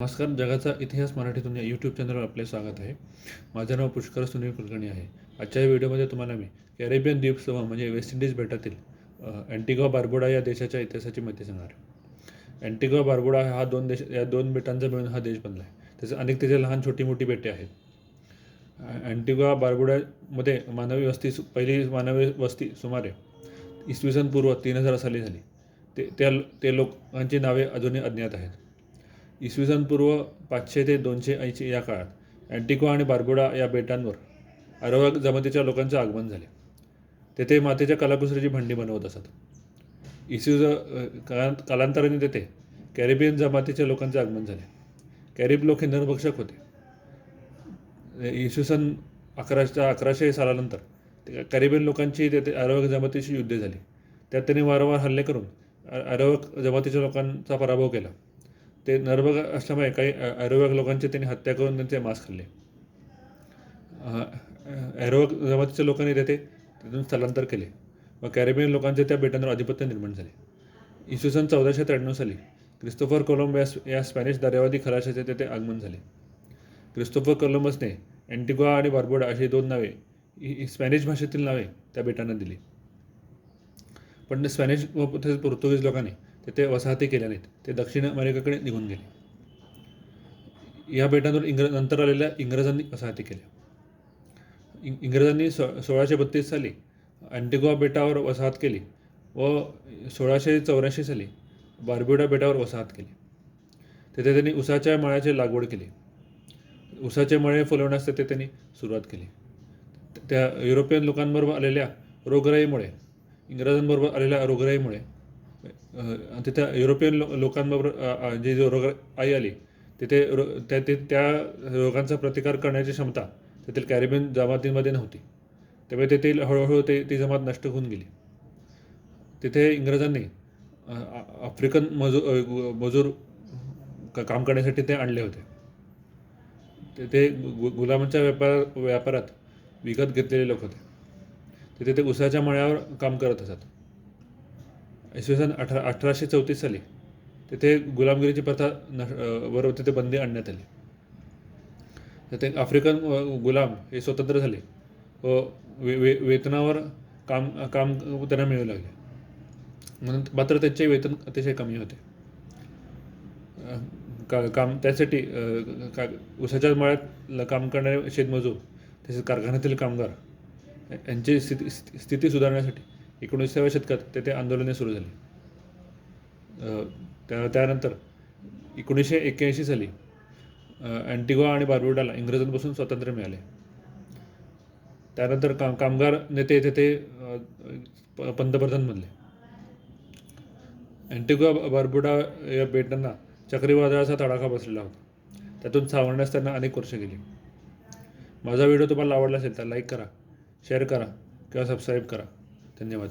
नमस्कार. जगाचा इतिहास मराठीतून या यूट्यूब चॅनलवर आपले स्वागत आहे. माझं नाव पुष्कर सुनील कुलकर्णी आहे. आजच्या या व्हिडिओमध्ये तुम्हाला मी कॅरेबियन द्वीपसमूह म्हणजे वेस्ट इंडिज बेटातील अँटिग्वा बार्बुडा या देशाच्या इतिहासाची माहिती सांगणार आहे. अँटिग्वा बार्बुडा हा या दोन बेटांचा मिळून हा देश बनला आहे. त्याचे लहान छोटी मोठी बेटे आहेत. अँटिग्वा बार्बुडामध्ये पहिली मानवी वस्ती सुमारे इसवी सन पूर्व 3000 साली झाली. ते लोकांची नावे अजूनही अज्ञात आहेत. इसवी सन पूर्व 500 ते 280 या काळात अँटिग्वा आणि बार्बुडा या बेटांवर अरवाक जमातीच्या लोकांचे आगमन झाले. तेथे मातीच्या कलाकुसरीची भांडी बनवत असत. कालांतराने तेथे कॅरेबियन जमातीच्या लोकांचे आगमन झाले. कॅरिब लोक हे नरभक्षक होते. इसवी सन 1100 सालानंतर कॅरिबियन लोकांची तेथे अरवाक जमातीशी युद्धे झाली. त्यात त्यांनी वारंवार हल्ले करून अरवाक जमातीच्या लोकांचा पराभव केला. ते नरभक्षक असल्यामुळे काही अरवाक लोकांची त्यांनी हत्या करून त्यांचे मांस खाल्ले. अरवाक जमातीच्या लोकांनी तिथून स्थलांतर केले व कॅरेबियन लोकांचे त्या बेटांवर आधिपत्य निर्माण झाले. इसवी सन 1493 साली क्रिस्तोफर कोलंब या स्पॅनिश दर्यावादी खलाशाचे तेथे आगमन झाले. क्रिस्तोफर कोलंबसने अँटिग्वा आणि बार्बुडा अशी दोन नावे ही स्पॅनिश भाषेतील नावे त्या बेटांना दिली. पण स्पॅनिश व पोर्तुगीज लोकांनी तेथे वसाहती केल्या नाहीत. ते दक्षिण अमेरिकेकडे निघून गेले. या बेटांवर नंतर आलेल्या इंग्रजांनी वसाहती केल्या. इंग्रजांनी 1632 साली अँटिग्वा बेटावर वसाहत केली व 1684 साली बार्बुडा बेटावर वसाहत केली. तेथे त्यांनी उसाच्या मळ्याची लागवड केली. उसाचे मळे फुलवण्यास तेथे त्यांनी सुरुवात केली. त्या युरोपियन लोकांबरोबर आलेल्या रोगराईमुळे इंग्रजांबरोबर आलेल्या रोगराईमुळे तिथे युरोपियन लोकांबरोबर जो रोगराई आली तिथे त्या रोगांचा प्रतिकार करण्याची क्षमता तेथील कॅरेबियन जमातींमध्ये नव्हती. त्यामुळे तेथील हळूहळू ती जमात नष्ट होऊन गेली. तिथे इंग्रजांनी आफ्रिकन मजूर काम करण्यासाठी ते आणले होते. ते गुलामांच्या व्यापारात विकत घेतलेले लोक होते. तिथे ते उसाच्या मळ्यावर काम करत असत. इसवी सन 1834 साली तिथे गुलामगिरीची प्रथा बरोबर तिथे बंदी आणण्यात आली. तिथे आफ्रिकन गुलाम हे स्वतंत्र झाले व वेतनावर काम त्यांना मिळू लागले. म्हणून मात्र त्यांचे वेतन अतिशय कमी होते. त्यासाठी उसाच्या मळ्यात काम करणारे शेतमजूर तसेच कारखान्यातील कामगार यांची स्थिती सुधारण्यासाठी 19व्या शतकात तेथे आंदोलने सुरू झाली. त्यानंतर 1981 साली अँटिग्वा आणि बार्बुडाला इंग्रजांपासून स्वातंत्र्य मिळाले. त्यानंतर कामगार नेते तेथे पंतप्रधान बनले. अँटिग्वा बार्बुडा या बेटांना चक्रीवादळाचा तडाखा बसलेला होता. त्यातून सावरण्यास त्यांना अनेक वर्ष गेली. माझा व्हिडिओ तुम्हाला आवडला असेल तर लाईक करा, शेअर करा किंवा सबस्क्राईब करा. धन्यवाद.